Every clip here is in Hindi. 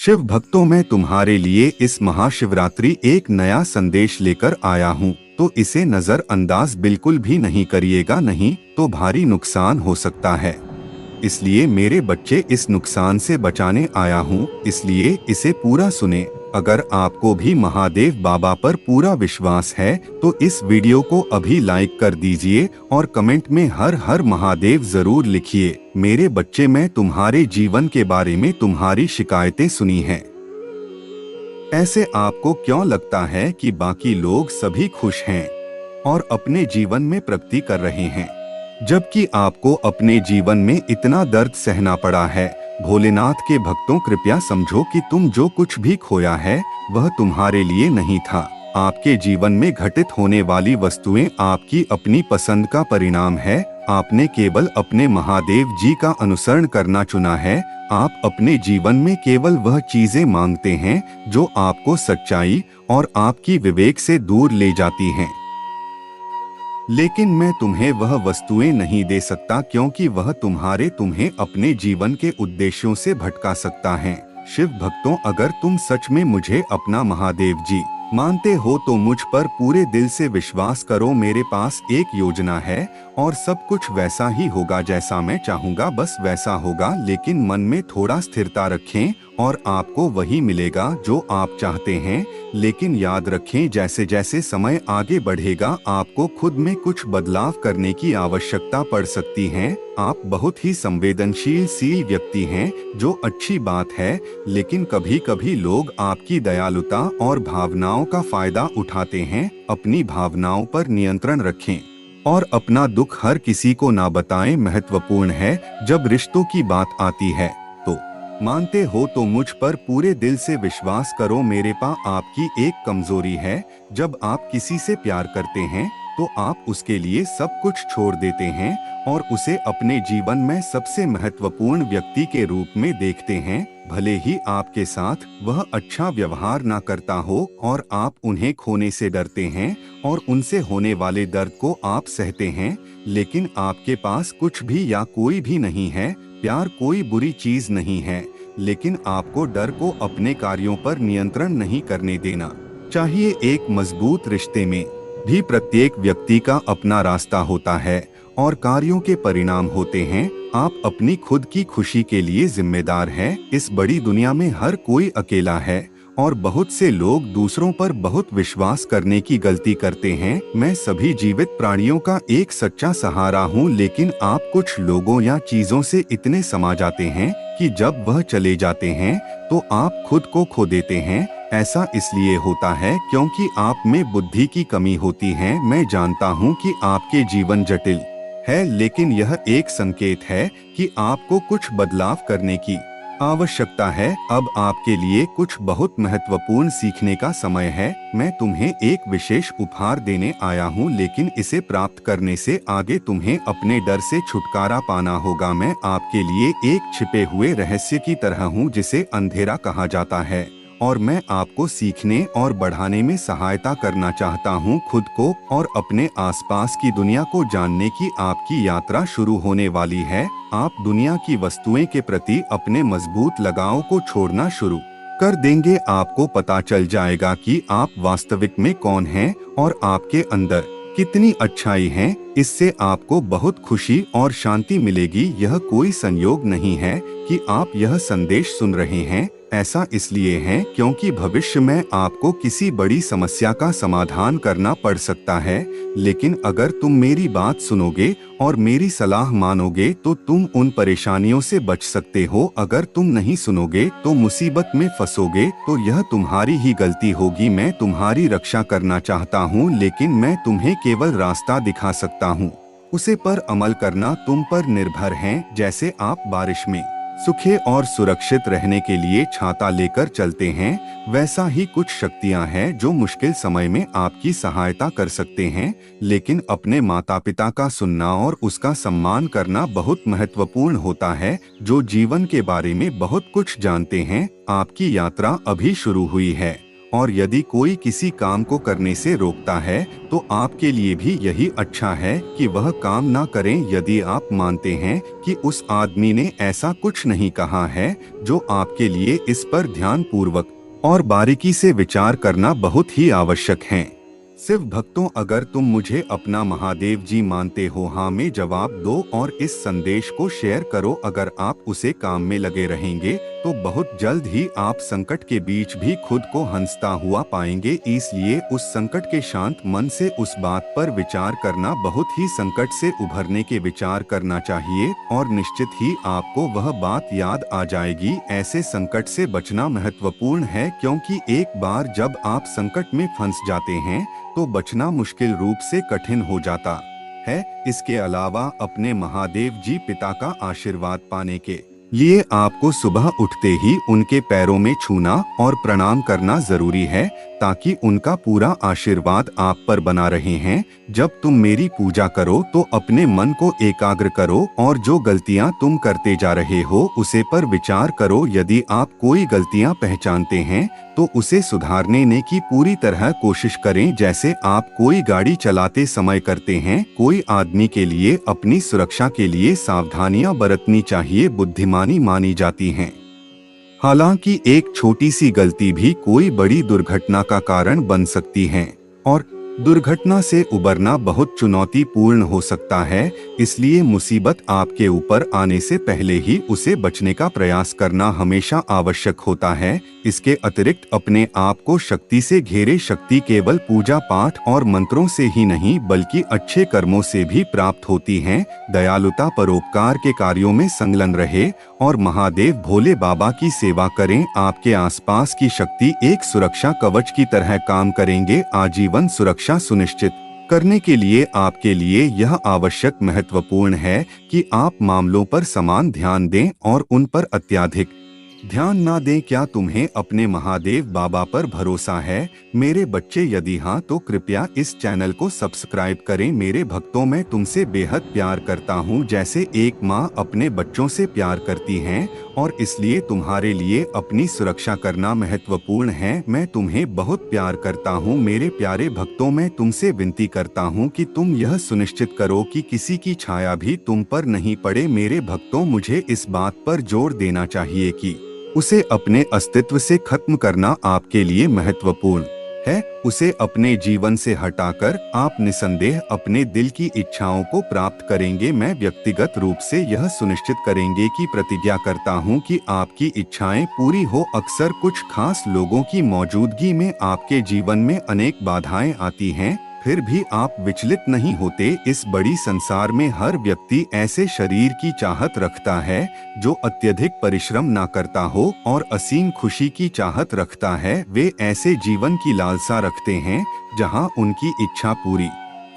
शिव भक्तों, मैं तुम्हारे लिए इस महाशिवरात्रि एक नया संदेश लेकर आया हूँ, तो इसे नजरअंदाज बिल्कुल भी नहीं करिएगा, नहीं तो भारी नुकसान हो सकता है। इसलिए मेरे बच्चे, इस नुकसान से बचाने आया हूँ, इसलिए इसे पूरा सुने। अगर आपको भी महादेव बाबा पर पूरा विश्वास है तो इस वीडियो को अभी लाइक कर दीजिए और कमेंट में हर हर महादेव जरूर लिखिए। मेरे बच्चे, मैं तुम्हारे जीवन के बारे में तुम्हारी शिकायतें सुनी हैं। ऐसे आपको क्यों लगता है कि बाकी लोग सभी खुश हैं और अपने जीवन में प्रगति कर रहे हैं, जबकि आपको अपने जीवन में इतना दर्द सहना पड़ा है? भोलेनाथ के भक्तों, कृपया समझो कि तुम जो कुछ भी खोया है वह तुम्हारे लिए नहीं था। आपके जीवन में घटित होने वाली वस्तुएं आपकी अपनी पसंद का परिणाम है। आपने केवल अपने महादेव जी का अनुसरण करना चुना है। आप अपने जीवन में केवल वह चीजें मांगते हैं जो आपको सच्चाई और आपकी विवेक से दूर ले जाती हैं। लेकिन मैं तुम्हें वह वस्तुएं नहीं दे सकता, क्योंकि वह तुम्हें अपने जीवन के उद्देश्यों से भटका सकता है। शिव भक्तों, अगर तुम सच में मुझे अपना महादेव जी मानते हो तो मुझ पर पूरे दिल से विश्वास करो। मेरे पास एक योजना है और सब कुछ वैसा ही होगा जैसा मैं चाहूँगा, बस वैसा होगा। लेकिन मन में थोड़ा स्थिरता रखें और आपको वही मिलेगा जो आप चाहते हैं। लेकिन याद रखें, जैसे जैसे समय आगे बढ़ेगा आपको खुद में कुछ बदलाव करने की आवश्यकता पड़ सकती है। आप बहुत ही संवेदनशील व्यक्ति हैं, जो अच्छी बात है, लेकिन कभी कभी लोग आपकी दयालुता और भावनाओं का फायदा उठाते हैं। अपनी भावनाओं पर नियंत्रण रखें और अपना दुख हर किसी को ना बताएं। महत्वपूर्ण है, जब रिश्तों की बात आती है तो मानते हो तो मुझ पर पूरे दिल से विश्वास करो। मेरे पास आपकी एक कमजोरी है, जब आप किसी से प्यार करते हैं तो आप उसके लिए सब कुछ छोड़ देते हैं और उसे अपने जीवन में सबसे महत्वपूर्ण व्यक्ति के रूप में देखते हैं। भले ही आपके साथ वह अच्छा व्यवहार ना करता हो और आप उन्हें खोने से डरते हैं और उनसे होने वाले दर्द को आप सहते हैं, लेकिन आपके पास कुछ भी या कोई भी नहीं है। प्यार कोई बुरी चीज नहीं है, लेकिन आपको डर को अपने कार्यों पर नियंत्रण नहीं करने देना चाहिए। एक मजबूत रिश्ते में भी प्रत्येक व्यक्ति का अपना रास्ता होता है और कार्यों के परिणाम होते हैं। आप अपनी खुद की खुशी के लिए जिम्मेदार हैं। इस बड़ी दुनिया में हर कोई अकेला है और बहुत से लोग दूसरों पर बहुत विश्वास करने की गलती करते हैं। मैं सभी जीवित प्राणियों का एक सच्चा सहारा हूँ, लेकिन आप कुछ लोगों या चीजों से इतने समा जाते हैं कि जब वह चले जाते हैं तो आप खुद को खो देते हैं। ऐसा इसलिए होता है क्योंकि आप में बुद्धि की कमी होती है। मैं जानता हूँ कि आपके जीवन जटिल है, लेकिन यह एक संकेत है कि आपको कुछ बदलाव करने की आवश्यकता है। अब आपके लिए कुछ बहुत महत्वपूर्ण सीखने का समय है। मैं तुम्हें एक विशेष उपहार देने आया हूँ, लेकिन इसे प्राप्त करने से आगे तुम्हें अपने डर से छुटकारा पाना होगा। मैं आपके लिए एक छिपे हुए रहस्य की तरह हूँ जिसे अंधेरा कहा जाता है, और मैं आपको सीखने और बढ़ाने में सहायता करना चाहता हूँ। खुद को और अपने आसपास की दुनिया को जानने की आपकी यात्रा शुरू होने वाली है। आप दुनिया की वस्तुएं के प्रति अपने मजबूत लगाव को छोड़ना शुरू कर देंगे। आपको पता चल जाएगा कि आप वास्तविक में कौन हैं और आपके अंदर कितनी अच्छाई है। इससे आपको बहुत खुशी और शांति मिलेगी। यह कोई संयोग नहीं है कि आप यह संदेश सुन रहे हैं। ऐसा इसलिए है क्योंकि भविष्य में आपको किसी बड़ी समस्या का समाधान करना पड़ सकता है। लेकिन अगर तुम मेरी बात सुनोगे और मेरी सलाह मानोगे तो तुम उन परेशानियों से बच सकते हो। अगर तुम नहीं सुनोगे तो मुसीबत में फंसोगे, तो यह तुम्हारी ही गलती होगी। मैं तुम्हारी रक्षा करना चाहता हूँ, लेकिन मैं तुम्हें केवल रास्ता दिखा सकता हूँ। उसे पर अमल करना तुम पर निर्भर है। जैसे आप बारिश में सूखे और सुरक्षित रहने के लिए छाता लेकर चलते हैं, वैसा ही कुछ शक्तियां हैं जो मुश्किल समय में आपकी सहायता कर सकते हैं। लेकिन अपने माता पिता का सुनना और उसका सम्मान करना बहुत महत्वपूर्ण होता है, जो जीवन के बारे में बहुत कुछ जानते हैं। आपकी यात्रा अभी शुरू हुई है और यदि कोई किसी काम को करने से रोकता है तो आपके लिए भी यही अच्छा है कि वह काम ना करें। यदि आप मानते हैं कि उस आदमी ने ऐसा कुछ नहीं कहा है जो आपके लिए, इस पर ध्यान पूर्वक और बारीकी से विचार करना बहुत ही आवश्यक है। सिर्फ भक्तों, अगर तुम मुझे अपना महादेव जी मानते हो, हाँ में जवाब दो और इस संदेश को शेयर करो। अगर आप उसे काम में लगे रहेंगे तो बहुत जल्द ही आप संकट के बीच भी खुद को हंसता हुआ पाएंगे। इसलिए उस संकट के शांत मन से उस बात पर विचार करना, बहुत ही संकट से उभरने के विचार करना चाहिए और निश्चित ही आपको वह बात याद आ जाएगी। ऐसे संकट से बचना महत्वपूर्ण है, क्योंकि एक बार जब आप संकट में फंस जाते हैं तो बचना मुश्किल रूप से कठिन हो जाता है। इसके अलावा अपने महादेव जी पिता का आशीर्वाद पाने के लिए आपको सुबह उठते ही उनके पैरों में छूना और प्रणाम करना जरूरी है, ताकि उनका पूरा आशीर्वाद आप पर बना रहे हैं। जब तुम मेरी पूजा करो तो अपने मन को एकाग्र करो और जो गलतियां तुम करते जा रहे हो उसे पर विचार करो। यदि आप कोई गलतियां पहचानते हैं तो उसे सुधारने की पूरी तरह कोशिश करें, जैसे आप कोई गाड़ी चलाते समय करते हैं। कोई आदमी के लिए अपनी सुरक्षा के लिए सावधानियां बरतनी चाहिए, बुद्धिमानी मानी जाती हैं। हालांकि एक छोटी सी गलती भी कोई बड़ी दुर्घटना का कारण बन सकती है और दुर्घटना से उबरना बहुत चुनौतीपूर्ण हो सकता है। इसलिए मुसीबत आपके ऊपर आने से पहले ही उसे बचने का प्रयास करना हमेशा आवश्यक होता है। इसके अतिरिक्त अपने आप को शक्ति से घेरे। शक्ति केवल पूजा पाठ और मंत्रों से ही नहीं बल्कि अच्छे कर्मों से भी प्राप्त होती है। दयालुता, परोपकार के कार्यों में संलग्न रहे और महादेव भोले बाबा की सेवा करें। आपके आसपास की शक्ति एक सुरक्षा कवच की तरह काम करेंगे। आजीवन सुरक्षा सुनिश्चित करने के लिए आपके लिए यह आवश्यक महत्वपूर्ण है कि आप मामलों पर समान ध्यान दें और उन पर अत्यधिक ध्यान ना दें। क्या तुम्हें अपने महादेव बाबा पर भरोसा है मेरे बच्चे? यदि हाँ तो कृपया इस चैनल को सब्सक्राइब करें। मेरे भक्तों, मैं तुमसे बेहद प्यार करता हूँ, जैसे एक माँ अपने बच्चों से प्यार करती है, और इसलिए तुम्हारे लिए अपनी सुरक्षा करना महत्वपूर्ण है। मैं तुम्हें बहुत प्यार करता हूँ मेरे प्यारे भक्तों। मैं तुमसे विनती करता हूँ कि तुम यह सुनिश्चित करो कि किसी की छाया भी तुम पर नहीं पड़े। मेरे भक्तों, मुझे इस बात पर जोर देना चाहिए कि उसे अपने अस्तित्व से खत्म करना आपके लिए महत्वपूर्ण है। उसे अपने जीवन से हटाकर आप निसंदेह अपने दिल की इच्छाओं को प्राप्त करेंगे। मैं व्यक्तिगत रूप से यह सुनिश्चित करेंगे कि प्रतिज्ञा करता हूँ कि आपकी इच्छाएं पूरी हो। अक्सर कुछ खास लोगों की मौजूदगी में आपके जीवन में अनेक बाधाएं आती हैं, फिर भी आप विचलित नहीं होते। इस बड़ी संसार में हर व्यक्ति ऐसे शरीर की चाहत रखता है जो अत्यधिक परिश्रम ना करता हो और असीम खुशी की चाहत रखता है। वे ऐसे जीवन की लालसा रखते हैं जहां उनकी इच्छा पूरी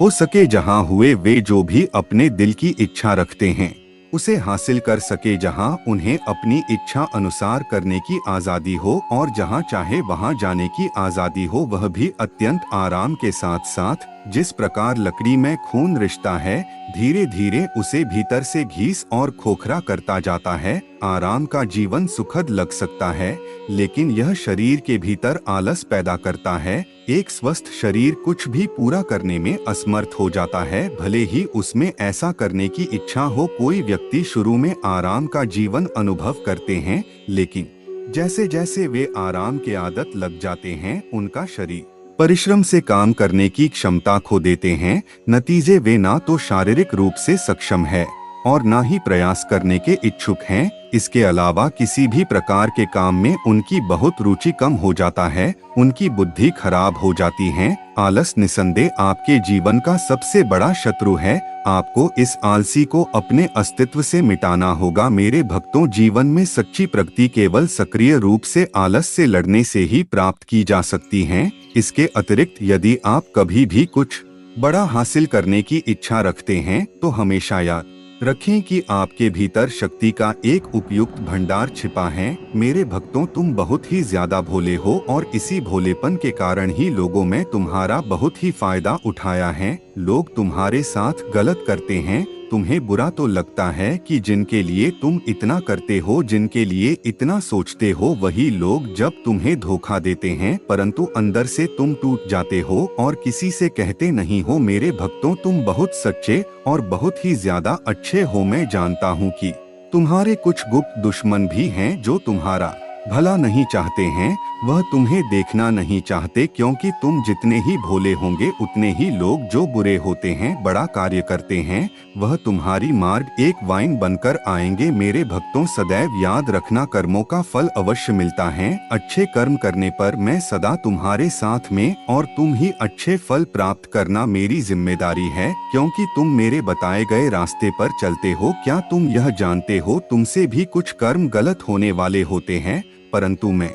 हो सके, जहां हुए वे जो भी अपने दिल की इच्छा रखते हैं उसे हासिल कर सके, जहां उन्हें अपनी इच्छा अनुसार करने की आज़ादी हो और जहां चाहे वहां जाने की आज़ादी हो, वह भी अत्यंत आराम के साथ साथ। जिस प्रकार लकड़ी में खून रिश्ता है, धीरे धीरे उसे भीतर से घिस और खोखरा करता जाता है। आराम का जीवन सुखद लग सकता है, लेकिन यह शरीर के भीतर आलस पैदा करता है। एक स्वस्थ शरीर कुछ भी पूरा करने में असमर्थ हो जाता है, भले ही उसमें ऐसा करने की इच्छा हो। कोई व्यक्ति शुरू में आराम का जीवन अनुभव करते हैं, लेकिन जैसे जैसे वे आराम के आदत लग जाते हैं, उनका शरीर परिश्रम से काम करने की क्षमता खो देते हैं। नतीजे, वे ना तो शारीरिक रूप से सक्षम है और ना ही प्रयास करने के इच्छुक हैं। इसके अलावा किसी भी प्रकार के काम में उनकी बहुत रुचि कम हो जाता है, उनकी बुद्धि खराब हो जाती है। आलस निसंदेह आपके जीवन का सबसे बड़ा शत्रु है। आपको इस आलसी को अपने अस्तित्व से मिटाना होगा। मेरे भक्तों, जीवन में सच्ची प्रगति केवल सक्रिय रूप से आलस से लड़ने से ही प्राप्त की जा सकती है। इसके अतिरिक्त यदि आप कभी भी कुछ बड़ा हासिल करने की इच्छा रखते हैं तो हमेशा याद रखें कि आपके भीतर शक्ति का एक उपयुक्त भंडार छिपा है। मेरे भक्तों, तुम बहुत ही ज्यादा भोले हो और इसी भोलेपन के कारण ही लोगों में तुम्हारा बहुत ही फायदा उठाया है। लोग तुम्हारे साथ गलत करते हैं तुम्हें बुरा तो लगता है कि जिनके लिए तुम इतना करते हो, जिनके लिए इतना सोचते हो, वही लोग जब तुम्हें धोखा देते हैं परंतु अंदर से तुम टूट जाते हो और किसी से कहते नहीं हो। मेरे भक्तों, तुम बहुत सच्चे और बहुत ही ज्यादा अच्छे हो। मैं जानता हूँ कि तुम्हारे कुछ गुप्त दुश्मन भी हैं जो तुम्हारा भला नहीं चाहते हैं। वह तुम्हें देखना नहीं चाहते, क्योंकि तुम जितने ही भोले होंगे उतने ही लोग जो बुरे होते हैं, बड़ा कार्य करते हैं, वह तुम्हारी मार्ग एक वाइन बनकर आएंगे। मेरे भक्तों, सदैव याद रखना, कर्मों का फल अवश्य मिलता है। अच्छे कर्म करने पर मैं सदा तुम्हारे साथ में, और तुम ही अच्छे फल प्राप्त करना मेरी जिम्मेदारी है, क्योंकि तुम मेरे बताए गए रास्ते पर चलते हो। क्या तुम यह जानते हो, तुमसे भी कुछ कर्म गलत होने वाले होते हैं, परंतु मैं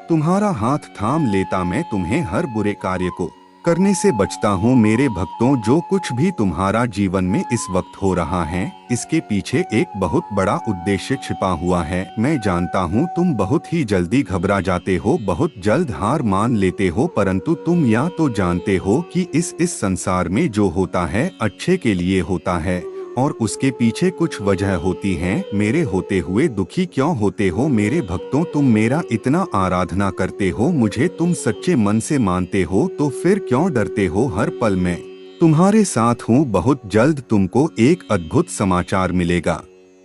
तुम्हारा हाथ थाम लेता, मैं तुम्हें हर बुरे कार्य को करने से बचता हूँ। मेरे भक्तों, जो कुछ भी तुम्हारा जीवन में इस वक्त हो रहा है, इसके पीछे एक बहुत बड़ा उद्देश्य छिपा हुआ है। मैं जानता हूँ तुम बहुत ही जल्दी घबरा जाते हो, बहुत जल्द हार मान लेते हो, परंतु तुम या तो जानते हो कि इस संसार में जो होता है अच्छे के लिए होता है और उसके पीछे कुछ वजह होती है। मेरे होते हुए दुखी क्यों होते हो? मेरे भक्तों, तुम मेरा इतना आराधना करते हो, मुझे तुम सच्चे मन से मानते हो, तो फिर क्यों डरते हो? हर पल मैं तुम्हारे साथ हूँ। बहुत जल्द तुमको एक अद्भुत समाचार मिलेगा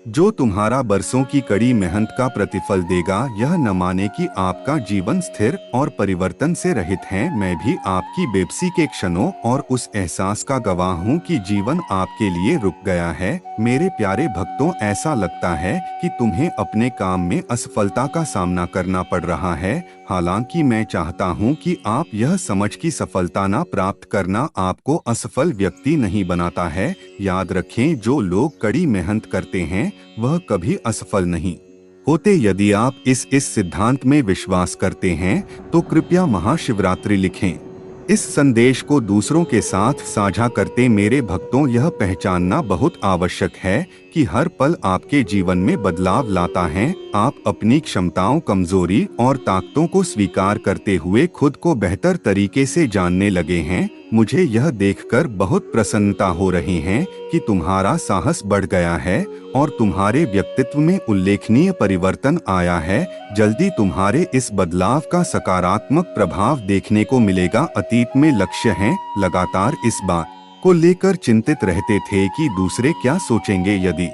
जो तुम्हारा बरसों की कड़ी मेहनत का प्रतिफल देगा। यह न माने कि आपका जीवन स्थिर और परिवर्तन से रहित है। मैं भी आपकी बेबसी के क्षणों और उस एहसास का गवाह हूँ कि जीवन आपके लिए रुक गया है। मेरे प्यारे भक्तों, ऐसा लगता है कि तुम्हें अपने काम में असफलता का सामना करना पड़ रहा है। हालांकि मैं चाहता हूँ कि आप यह समझ कि सफलता ना प्राप्त करना आपको असफल व्यक्ति नहीं बनाता है। याद रखें, जो लोग कड़ी मेहनत करते हैं वह कभी असफल नहीं होते। यदि आप इस सिद्धांत में विश्वास करते हैं तो कृपया महाशिवरात्रि लिखें। इस संदेश को दूसरों के साथ साझा करते मेरे भक्तों, यह पहचानना बहुत आवश्यक है कि हर पल आपके जीवन में बदलाव लाता है। आप अपनी क्षमताओं, कमजोरी और ताकतों को स्वीकार करते हुए खुद को बेहतर तरीके से जानने लगे हैं। मुझे यह देखकर बहुत प्रसन्नता हो रही है कि तुम्हारा साहस बढ़ गया है और तुम्हारे व्यक्तित्व में उल्लेखनीय परिवर्तन आया है। जल्दी तुम्हारे इस बदलाव का सकारात्मक प्रभाव देखने को मिलेगा। अतीत में लक्ष्य हैं, लगातार इस बात को लेकर चिंतित रहते थे कि दूसरे क्या सोचेंगे। यदि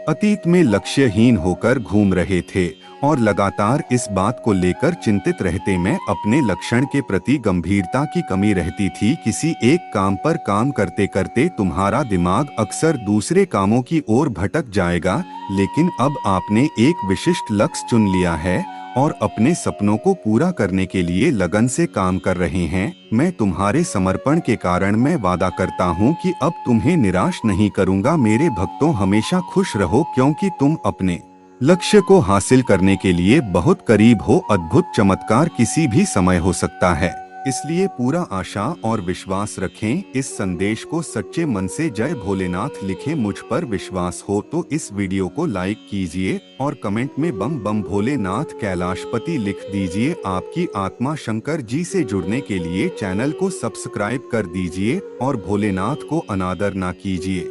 अतीत में लक्ष्यहीन होकर घूम रहे थे और लगातार इस बात को लेकर चिंतित रहते, मैं अपने लक्ष्य के प्रति गंभीरता की कमी रहती थी। किसी एक काम पर काम करते करते तुम्हारा दिमाग अक्सर दूसरे कामों की ओर भटक जाएगा, लेकिन अब आपने एक विशिष्ट लक्ष्य चुन लिया है और अपने सपनों को पूरा करने के लिए लगन से काम कर रहे हैं। मैं तुम्हारे समर्पण के कारण मैं वादा करता हूँ कि अब तुम्हें निराश नहीं करूँगा। मेरे भक्तों, हमेशा खुश रहो, क्योंकि तुम अपने लक्ष्य को हासिल करने के लिए बहुत करीब हो। अद्भुत चमत्कार किसी भी समय हो सकता है, इसलिए पूरा आशा और विश्वास रखें। इस संदेश को सच्चे मन से जय भोलेनाथ लिखें। मुझ पर विश्वास हो तो इस वीडियो को लाइक कीजिए और कमेंट में बम बम भोलेनाथ कैलाशपति लिख दीजिए। आपकी आत्मा शंकर जी से जुड़ने के लिए चैनल को सब्सक्राइब कर दीजिए और भोलेनाथ को अनादर ना कीजिए।